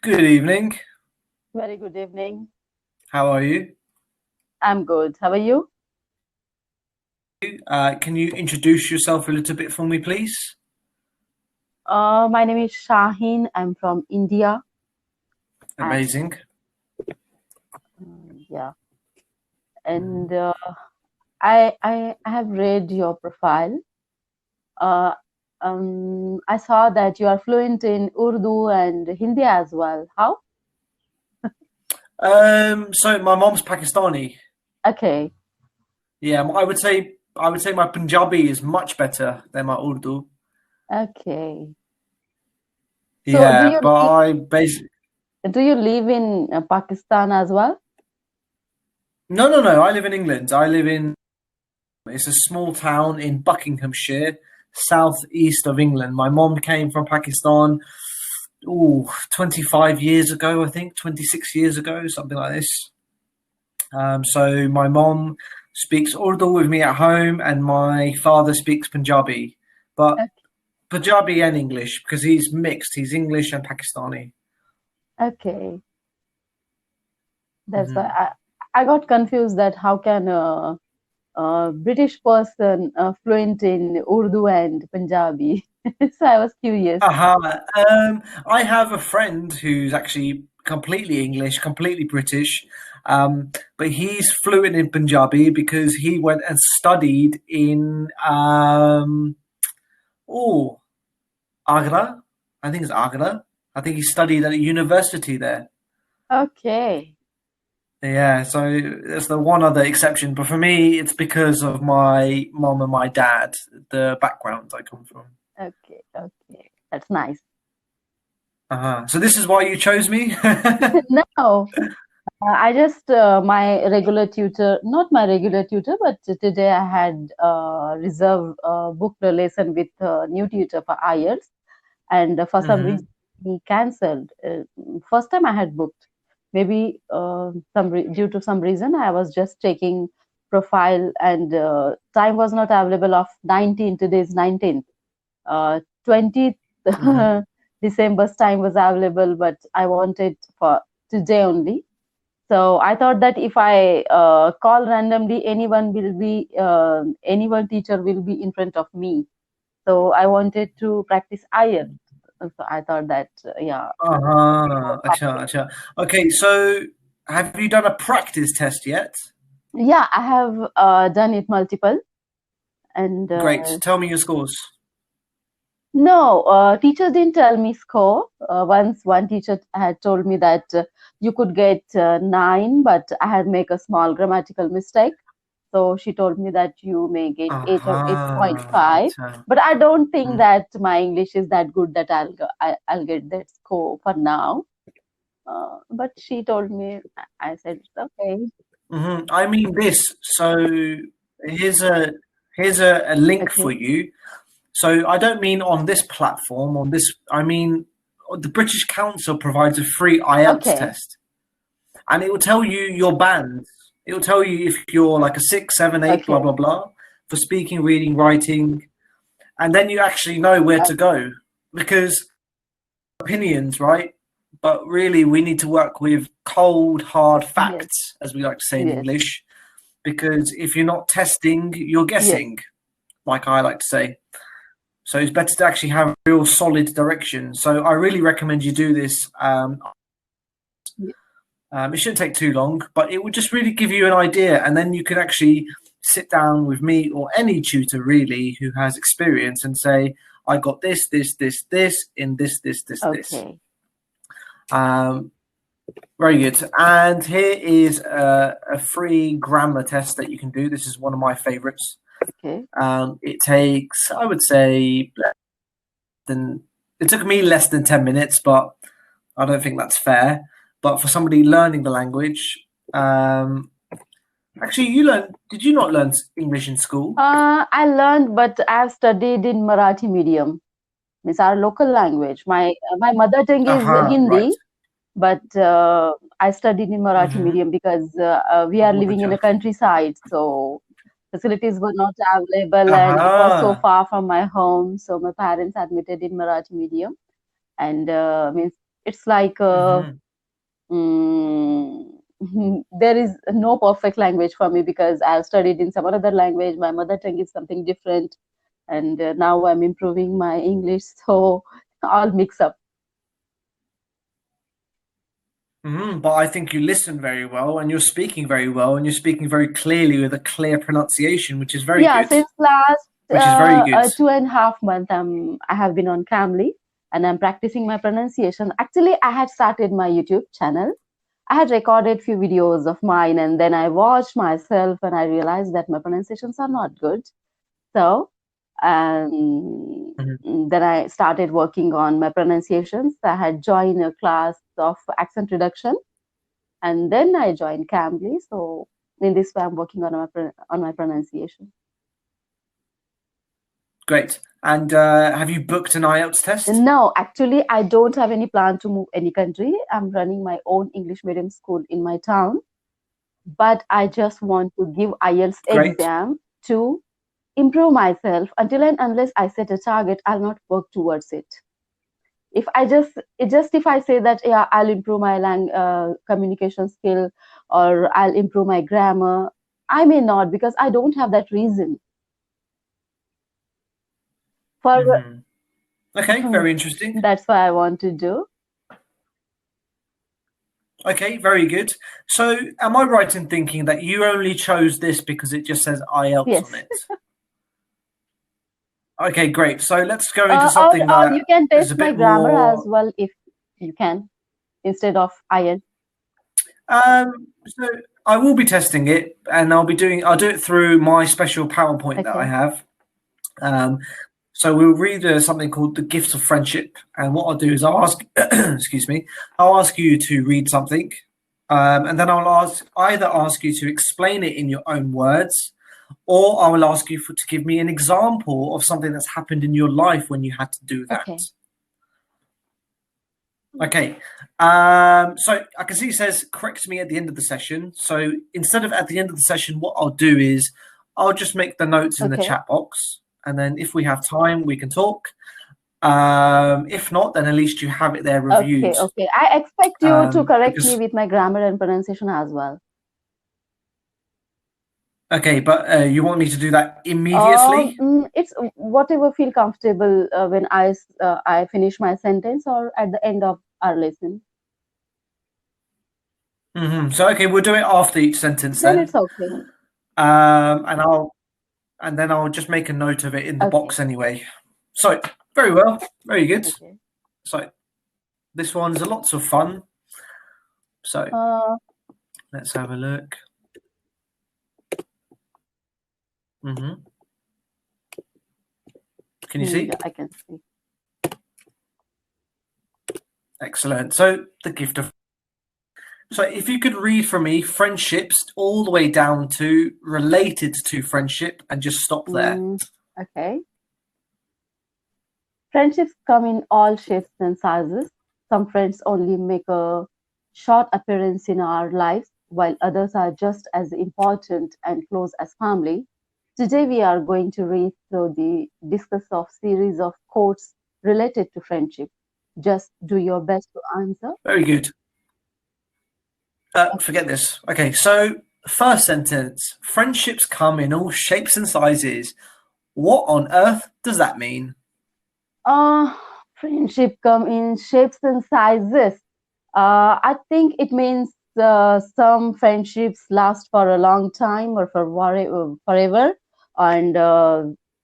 Good evening. Very good evening. How are you? I'm good. How are you? Can you introduce yourself a little bit for me, please? My name is Shaheen. I'm from India. And Amazing. yeah, and I have read your profile. Uh, I saw that you are fluent in Urdu and Hindi as well. How? So my mom's Pakistani. Okay. Yeah, I would say my Punjabi is much better than my Urdu. Okay. So Yeah, but I basically do you live in Pakistan as well? no. I live in England. It's a small town in Buckinghamshire, southeast of England. My mom came from Pakistan. 25 years ago, I think, 26 years ago, something like this. So my mom speaks Urdu with me at home, and my father speaks Punjabi, but Punjabi and English because he's mixed. He's English and Pakistani. Okay. That's why Hmm. I got confused that how can British person fluent in Urdu and Punjabi. So I was curious. I have a friend who's actually completely English, completely British, but he's fluent in Punjabi because he went and studied in oh Agra. I think it's Agra. I think he studied at a university there. Okay, Yeah, so there's the one other exception, but for me, it's because of my mom and my dad, the background I come from. okay. That's nice. So this is why you chose me? No, I just my regular tutor, not my regular tutor, but today I had reserved booked a lesson with a new tutor for IELTS, and for some reason Hmm. he cancelled. First time I had booked, maybe due to some reason I was just checking profile and time was not available of 19th. Today's 19th. 20th Hmm. December's time was available, but I wanted for today only. So I thought that if I call randomly, anyone teacher will be in front of me. So I wanted to practice IELTS. So I thought that, yeah. Acha, acha. Okay, so have you done a practice test yet? Yeah, I have done it multiple. And Great. Tell me your scores. no, teacher didn't tell me score. Once one teacher had told me that you could get 9, but I had make a small grammatical mistake. So she told me that you may get 8 or 8.5. Acha. But I don't think Mm. that my English is that good that I'll get that score for now. But she told me, I said, it's okay. I mean this. So here's a here's a link for Okay. you. So I don't mean on this platform, I mean the British Council provides a free IELTS Okay. test, and it will tell you your bands. It will tell you if you're like a 6, 7, 8, blah Okay. blah blah for speaking, reading, writing, and then you actually know where to go because opinions, right? But really, we need to work with cold, hard Yes. facts, as we like to say in Yes. English, because if you're not testing, you're Yes. guessing, like I like to say. So it's better to actually have real solid direction. So I really recommend you do this. It shouldn't take too long, but it would just really give you an idea, and then you can actually sit down with me or any tutor really who has experience and say, "I got this in this." Okay. Um, Very good. And here is a free grammar test that you can do. This is one of my favorites. Okay. It takes, I would say, than it took me less than 10 minutes, but I don't think that's fair. But for somebody learning the language, actually, did you not learn English in school? I learned, but I've studied in Marathi medium. It's our local language. My mother tongue is Right. Hindi, but I studied in Marathi Mm-hmm. medium because we are Oh, living in gotcha. a countryside, so facilities were not available, and it was so Aha. far from my home. So my parents admitted in Marathi medium, and means It's like mm, there is no perfect language for me because I've studied in some other language. My mother tongue is something different, and now I'm improving my English, so all mix up. But I think you listen very well, and you're speaking very well, and you're speaking very clearly with a clear pronunciation, which is very Yeah, good. since last Which is very good. 2.5 months, I have been on Cambly and I'm practicing my pronunciation. Actually, I had started my YouTube channel. I had recorded few videos of mine and then I watched myself and I realized that my pronunciations are not good. So um, then I started working on my pronunciations. I had joined a class of accent reduction and then I joined Cambly. So in this way, I'm working on my pronunciation. Great. And have you booked an IELTS test? No, actually, I don't have any plan to move any country. I'm running my own English medium school in my town, but I just want to give IELTS Great. exam to improve myself. Until and unless I set a target, I'll not work towards it. If I if I say that yeah, I'll improve my communication skill or I'll improve my grammar, I may not because I don't have that reason. For Okay, very interesting. That's why I want to do. Okay, very good. So, am I right in thinking that you only chose this because it just says IELTS Yes. on it? Okay, great. So let's go into something that you can is test a my bit grammar more. as well if you can, instead of IELTS. So I will be testing it, and I'll do it through my special PowerPoint that I have. So we'll read something called "The Gifts of Friendship," and what I'll do is I'll ask, excuse me, I'll ask you to read something, and then I'll either ask you to explain it in your own words, or I will ask you to give me an example of something that's happened in your life when you had to do that. Okay. So I can see it says correct me at the end of the session. So instead of at the end of the session, what I'll do is I'll just make the notes in the chat box. And then if we have time, we can talk. If not, then at least you have it there reviewed. Okay. I expect you to correct me with my grammar and pronunciation as well. Okay, but you want me to do that immediately? It's whatever feel comfortable when I finish my sentence or at the end of our lesson. So okay, we'll do it after each sentence then. It's okay. And then I'll just make a note of it in the box anyway. So very well, very good. Okay. So this one's lots of fun. So let's have a look. Can you see? I can see. Excellent. So the gift of. So if you could read for me friendships all the way down to related to friendship and just stop there. Okay. Friendships come in all shapes and sizes. Some friends only make a short appearance in our lives, while others are just as important and close as family. Today we are going to read through the discuss of series of quotes related to friendship. Just do your best to answer. Very good. Forget this. Okay, so first sentence. Friendships come in all shapes and sizes. What on earth does that mean? Friendship come in shapes and sizes. I think it means some friendships last for a long time or for forever, and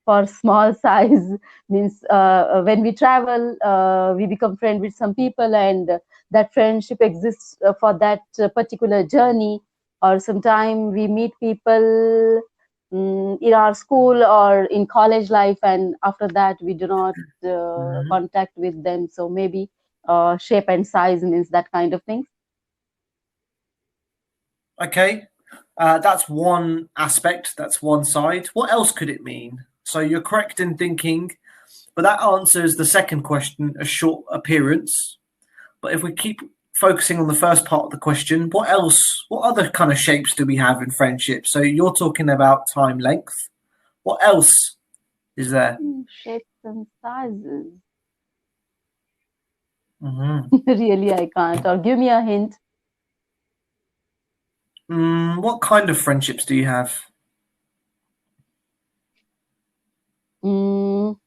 for small size means when we travel, we become friends with some people, and that friendship exists for that particular journey. Or sometime we meet people in our school or in college life, and after that we do not contact with them. So maybe shape and size means that kind of thing. Okay, that's one aspect, that's one side. What else could it mean? So you're correct in thinking, but that answers the second question, a short appearance. But if we keep focusing on the first part of the question, what other kind of shapes do we have in friendship? So you're talking about time length. What else is there? Shapes and sizes. Really, I can't. Or give me a hint. What kind of friendships do you have? Mm,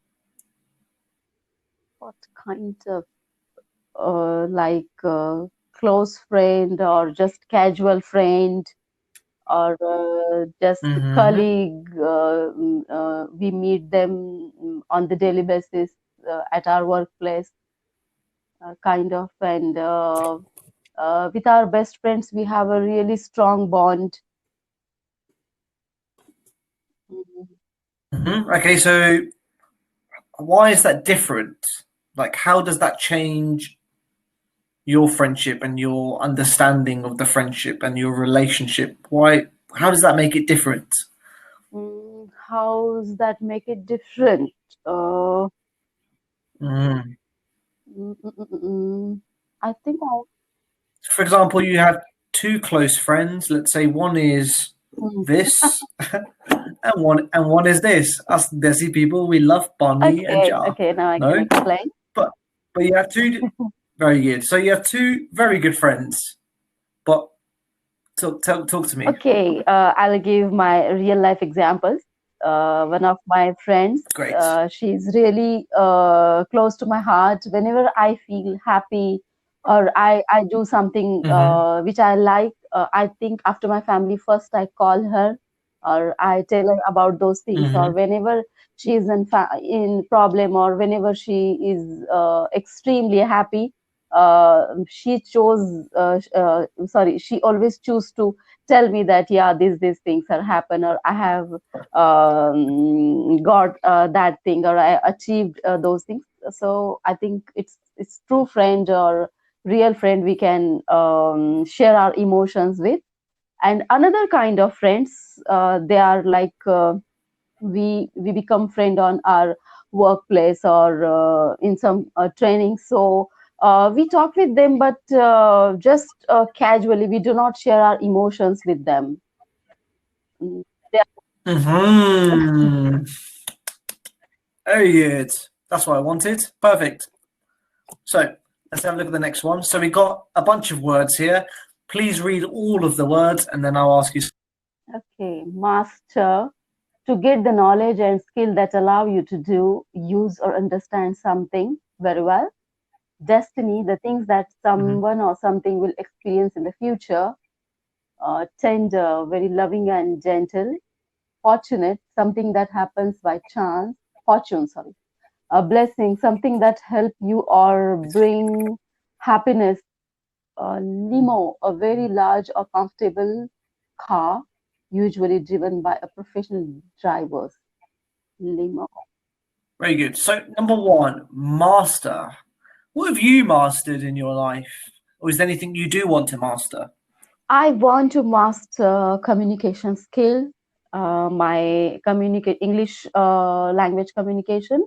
what kind of like close friend or just casual friend or just colleague? We meet them on the daily basis at our workplace, kind of. And with our best friends, we have a really strong bond. Okay, so why is that different? Like, how does that change your friendship and your understanding of the friendship and your relationship? Why? How does that make it different? How's that make it different? Uh, Mm. mm, mm, mm, mm, mm. I think I. For example, you have two close friends. Let's say one is Mm. this, and one is this. Us Desi people, we love Bonnie and Okay, Jar. okay, now I can No, explain. but you have two very good. So you have two very good friends. But talk to me. Okay, I'll give my real life examples. One of my friends, Great. she's really close to my heart. Whenever I feel happy or I do something which I like, I think after my family first, I call her or I tell her about those things. Or whenever she is in problem or whenever she is extremely happy, she always choose to tell me that yeah, these things are happen or I have got that thing or I achieved those things. So I think it's true friend or real friend we can share our emotions with. And another kind of friends, they are like we become friend on our workplace or in some training. So we talk with them, but just casually. We do not share our emotions with them. Mm, they Mm-hmm. Very good. That's what I wanted. Perfect. So let's have a look at the next one. So we got a bunch of words here. Please read all of the words, and then I'll ask you. Okay, master, to get the knowledge and skill that allow you to do, use, or understand something very well. Destiny, the things that someone or something will experience in the future. Tender, very loving and gentle. Fortunate, something that happens by chance. Fortune, sorry. A blessing, something that help you or bring happiness. Limo, a very large or comfortable car, usually driven by a professional driver. Limo. Very good. So number one, master. What have you mastered in your life, or is there anything you do want to master? I want to master communication skill, my communicate English language communication,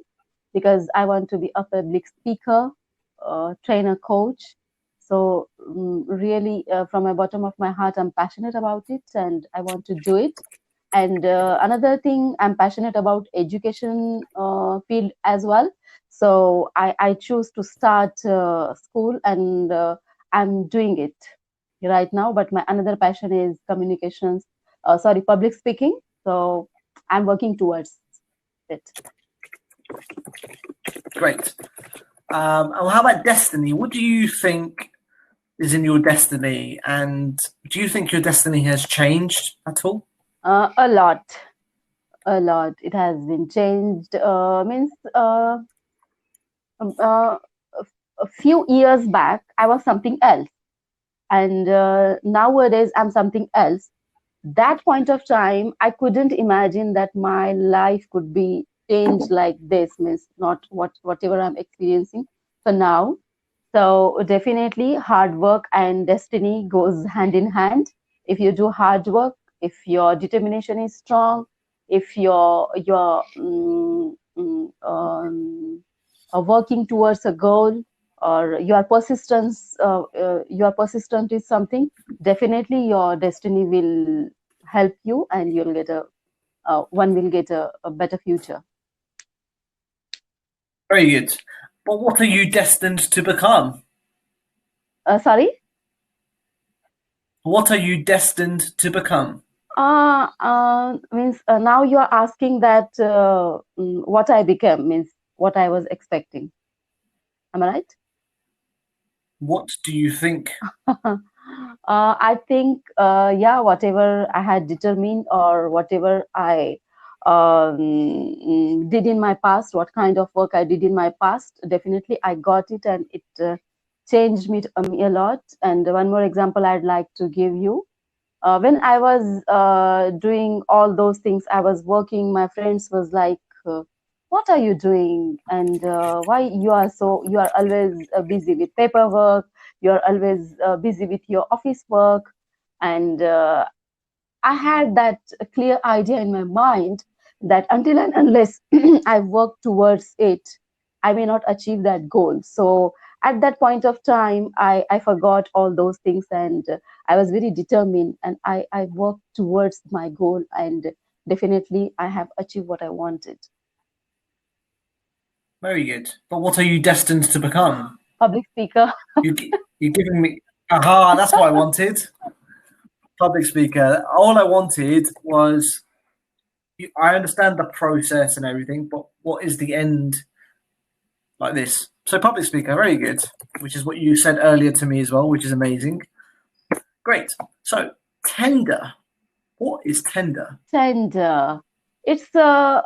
because I want to be a public speaker, trainer, coach. So really, from the bottom of my heart, I'm passionate about it, and I want to do it. And another thing, I'm passionate about education field as well. So I choose to start school, and I'm doing it right now. But my another passion is communications, public speaking. So I'm working towards it. Great. And how about destiny? What do you think is in your destiny, and do you think your destiny has changed at all? A lot, a lot. It has been changed. Means um, uh, a few years back, I was something else, and nowadays I'm something else. That point of time, I couldn't imagine that my life could be changed like this. Means not whatever I'm experiencing for now. So definitely hard work and destiny goes hand in hand. If you do hard work, if your determination is strong, if you're working towards a goal, or your persistent is something, definitely your destiny will help you and you'll get one will get a better future. Very good. But what are you destined to become? Sorry. What are you destined to become? Means now you are asking that what I became means what I was expecting. Am I right? What do you think? I think, yeah, whatever I had determined or whatever I did in my past, what kind of work I did in my past, definitely I got it and it changed me a lot. And one more example I'd like to give you. When I was doing all those things, I was working, my friends was like, what are you doing? And why you are always busy with paperwork, you're always busy with your office work. And I had that clear idea in my mind that until and unless I work towards it, I may not achieve that goal. So at that point of time, I forgot all those things and I was very determined and I worked towards my goal and definitely I have achieved what I wanted. Very good. But what are you destined to become? Public speaker. You, you're giving me. Aha, that's what I wanted. Public speaker. All I wanted was. I understand the process and everything, but what is the end like this? So, public speaker, very good, which is what you said earlier to me as well, which is amazing. Great. So, tender. What is tender? Tender. It's a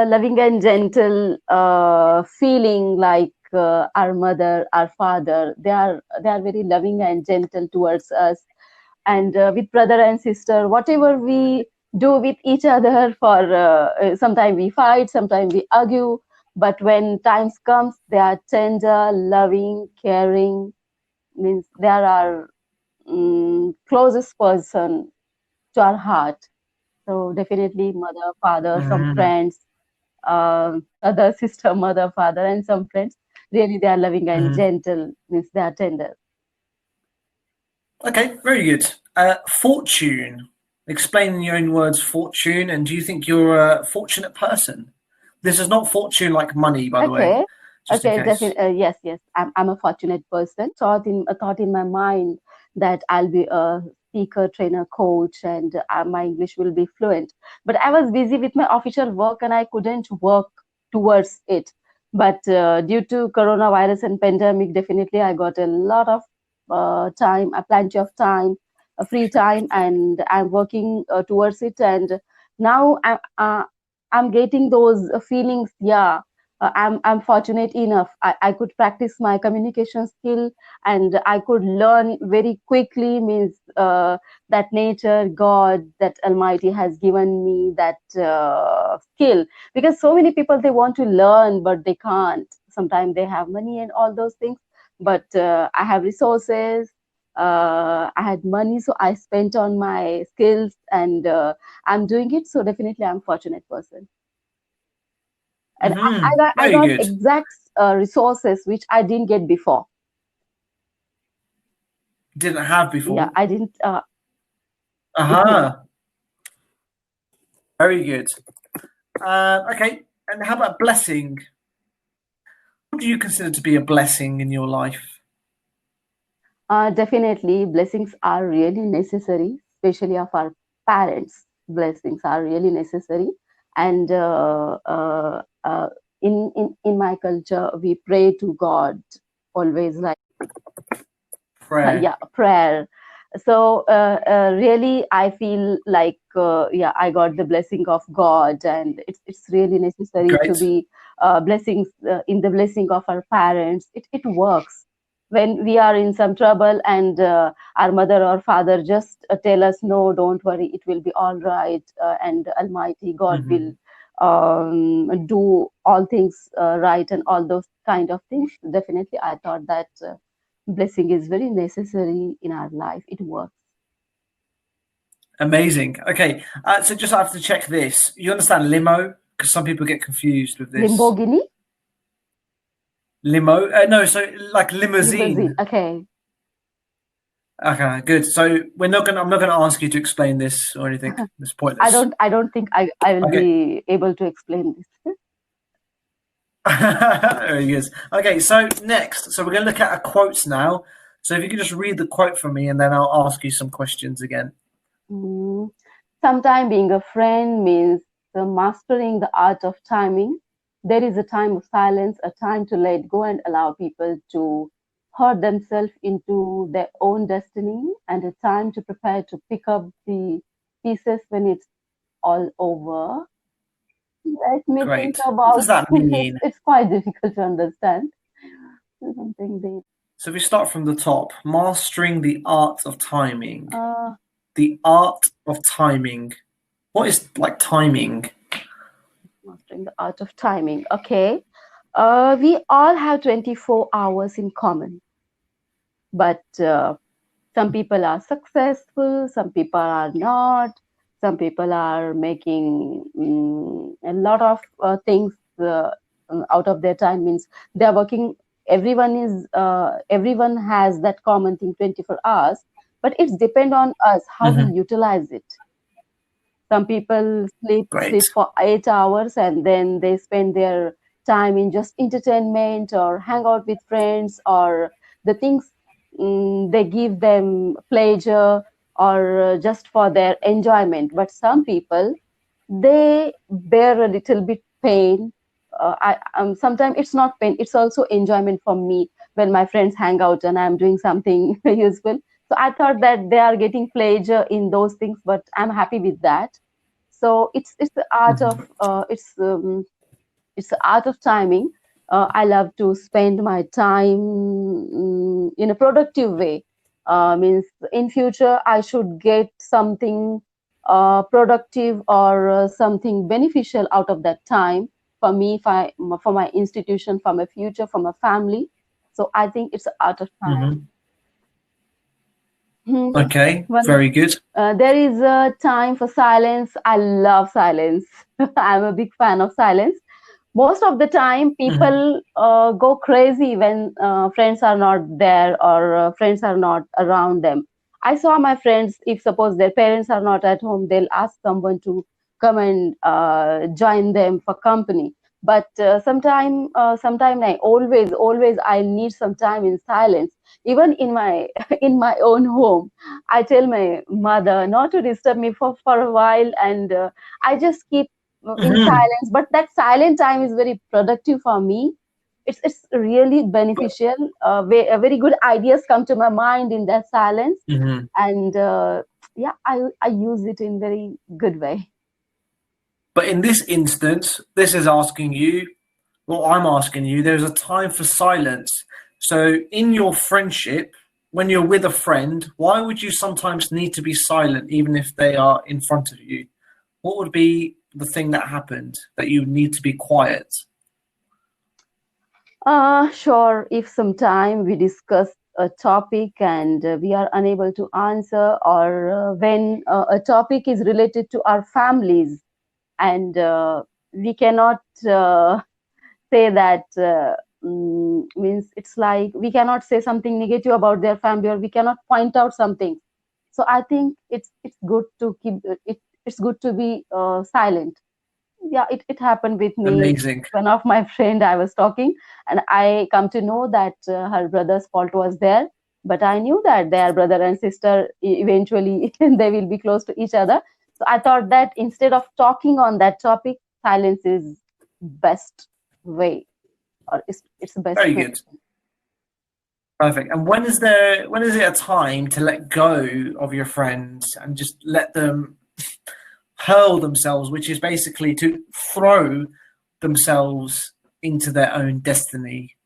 loving and gentle feeling like our mother, our father. They are very loving and gentle towards us. And with brother and sister, whatever we do with each other, for sometimes we fight, sometimes we argue, but when times comes, they are tender, loving, caring. Means they are our closest person to our heart. So definitely mother, father, some Mm, friends, other sister, mother, father, and some friends. Really, they are loving and mm. gentle. Means they are tender. Okay, very good. Fortune. Explain in your own words fortune, and do you think you're a fortunate person? This is not fortune like money, by the way, Okay, just in okay, case. definitely. Yes, yes. I'm a fortunate person. Thought in my mind that I'll be a speaker, trainer, coach, and my English will be fluent. But I was busy with my official work, and I couldn't work towards it. But due to coronavirus and pandemic, definitely I got a lot of plenty of time, free time, and I'm working towards it. And now I'm getting those feelings. Yeah, I'm fortunate enough. I could practice my communication skill and I could learn very quickly. Means that nature, God, that Almighty has given me that skill. Because so many people they want to learn but they can't. Sometimes they have money and all those things, but I have resources. I had money, so I spent on my skills, and I'm doing it. So definitely, I'm a fortunate person. And Hmm. I Very got good. exact resources which I didn't get before. Didn't have Yeah, before. I didn't. Aha. Very good. Okay. And how about blessing? What do you consider to be a blessing in your life? Definitely, blessings are really necessary, especially of our parents. Blessings are really necessary, and in my culture, we pray to God always, like Prayer. yeah, prayer. So really I feel like yeah, I got the blessing of God, and it's really necessary to Great. be blessings in the blessing of our parents. It works when we are in some trouble, and our mother or father just tell us, no, don't worry, it will be all right, and Almighty God will Hmm. do all things right, and all those kind of things. Definitely I thought that blessing is very necessary in our life. It works. Amazing. Okay. So just have to check this. You understand limo? Because some people get confused with this. Lamborghini, Limo? No, so like limousine. limousine. Okay. Okay, good. So we're not gonna. I'm not gonna ask you to explain this or anything. It's I pointless. don't. I don't think I will Okay. be able to explain this. Very good. Okay, so next, so we're going to look at a quotes now. So if you could just read the quote for me, and then I'll ask you some questions again. Sometimes being a friend means mastering the art of timing. There is a time of silence, a time to let go and allow people to hurt themselves into their own destiny, and a time to prepare to pick up the pieces when it's all over. Let me think Great. What about does that mean? it's quite difficult to understand. Something deep. So if we start from the top, mastering the art of timing. Uh, The art of timing. What is like timing? Mastering the art of timing. Okay. We all have 24 hours in common, but some people are successful, some people are not, some people are making a lot of things out of their time, means they're working. Everyone has that common thing, 24 hours, but it's depend on us how we utilize it. Some people sleep Great. for 8 hours and then they spend their time in just entertainment or hang out with friends or the things they give them pleasure or just for their enjoyment. But some people, they bear a little bit pain. I Sometimes it's not pain; it's also enjoyment for me when my friends hang out and I'm doing something useful. So I thought that they are getting pleasure in those things, but I'm happy with that. So it's the art of it's the art of timing. I love to spend my time in a productive way. Means in future I should get something productive or something beneficial out of that time for me, for my institution, for my future, for my family. So I think it's the art of time. Okay, Well, very good. there is a time for silence. I love silence. I'm a big fan of silence. Most of the time, people go crazy when friends are not there or friends are not around them. I saw my friends, if suppose their parents are not at home, they'll ask someone to come and join them for company. But sometime I always I need some time in silence. Even in my in my own home, I tell my mother not to disturb me for a while, and I just keep in silence. But that silent time is very productive for me. It's really beneficial. Very good ideas come to my mind in that silence, and yeah, I use it in very good way. But in this instance, this is asking you, well, I'm asking you, there's a time for silence. So in your friendship, when you're with a friend, why would you sometimes need to be silent even if they are in front of you? What would be the thing that happened that you need to be quiet? Sure. If sometime we discuss a topic and we are unable to answer, or when a topic is related to our families and we cannot say that, means it's like we cannot say something negative about their family or we cannot point out something. So I think it's good to keep it's good to be silent. Yeah, it happened with me. Amazing. One of my friend, I was talking and I come to know that her brother's fault was there, but I knew that their brother and sister eventually they will be close to each other. So I thought that instead of talking on that topic, silence is best way, or it's the best Very way. good. Perfect. And when is it a time to let go of your friends and just let them hurl themselves, which is basically to throw themselves into their own destiny?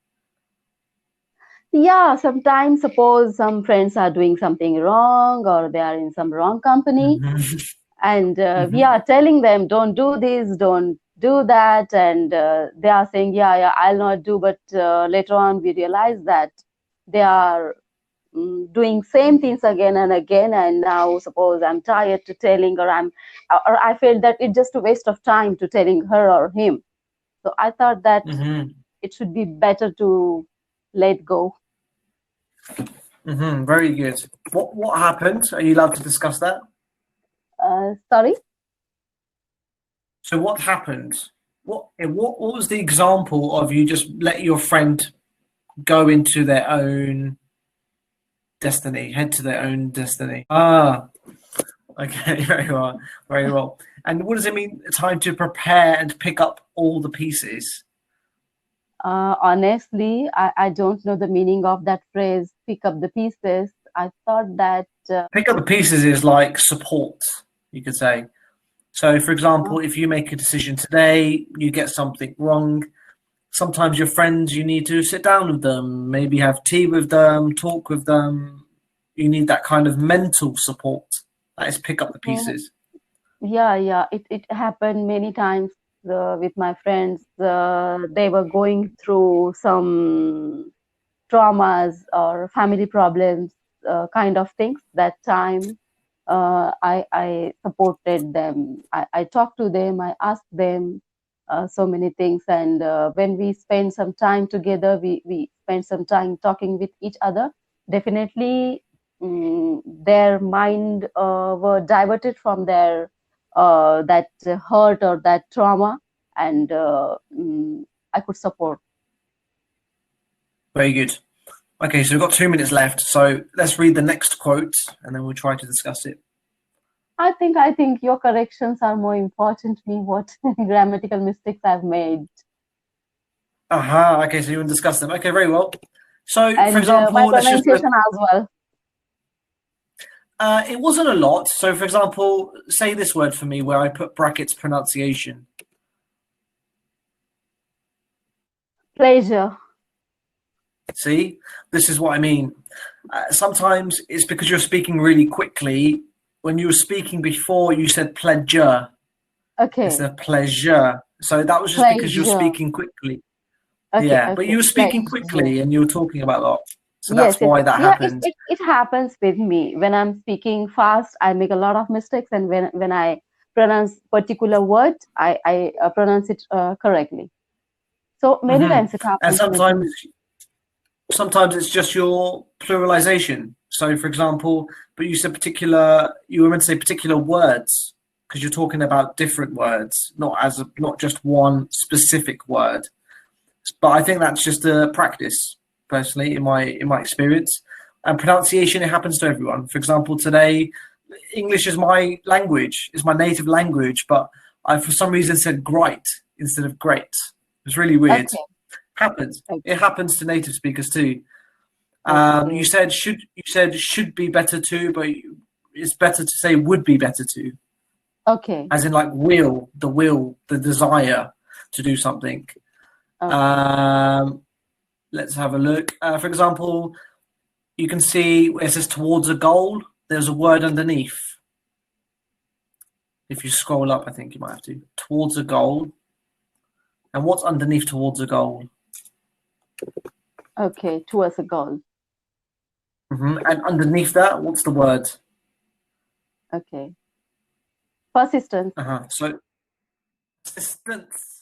Yeah, sometimes suppose some friends are doing something wrong or they are in some wrong company, and we are telling them don't do this, don't do that, and they are saying yeah, I'll not do, but later on we realize that they are doing same things again and again, and now suppose I'm tired to telling, or I feel that it's just a waste of time to telling her or him. So I thought that it should be better to let go. Very good. What happened? Are you allowed to discuss that? Sorry. So what happened? what was the example of you just let your friend go into their own destiny, head to their own destiny? Ah, okay, very well, very well. And what does it mean? Time to prepare and pick up all the pieces. Honestly, I don't know the meaning of that phrase, pick up the pieces. I thought that. Pick up the pieces is like support, you could say. So, for example, if you make a decision today, you get something wrong. Sometimes your friends, you need to sit down with them, maybe have tea with them, talk with them. You need that kind of mental support. That is pick up the pieces. Yeah. It happened many times with my friends. They were going through some traumas or family problems, kind of things. That time, I supported them. I talked to them. I asked them so many things. And when we spend some time together, we spend some time talking with each other. Definitely, their mind were diverted from their that hurt or that trauma, and I could support. Very good. Okay, so we've got 2 minutes left. So let's read the next quote and then we'll try to discuss it. I think your corrections are more important to me. What grammatical mistakes I've made. Aha, okay, so you want to discuss them. Okay, very well. So, And for example, my let's just pronunciation as well. it wasn't a lot. So, for example, say this word for me where I put brackets pronunciation. Pleasure. See, this is what I mean. Sometimes it's because you're speaking really quickly. When you were speaking before, you said pleasure Okay. instead of pleasure. So that was just because you're Pleasure. speaking quickly. Okay, Yeah, but okay. you were speaking Pleasure. quickly and you were talking about that. So Yes, that's yes. why that Yeah, happened. it happens with me. When I'm speaking fast, I make a lot of mistakes, and when I pronounce particular word, I pronounce it correctly. So many times it And happens with me. sometimes it's just your pluralization. So, for example, but you said particular. You were meant to say particular words because you're talking about different words, not just one specific word. But I think that's just a practice, personally, in my experience. And pronunciation, it happens to everyone. For example, today, English is my language, is my native language, but I for some reason said great instead of great. It's really weird. Okay. Happens. Okay. It happens to native speakers too. Okay. You said should be better too, but it's better to say would be better too, Okay. as in like the will, the desire to do something. Okay. Let's have a look. For example, you can see where it says towards a goal. There's a word underneath. If you scroll up, I think you might have to towards a goal. And what's underneath towards a goal? Okay. Towards a goal. And underneath that, what's the word? Okay. Persistence. So persistence.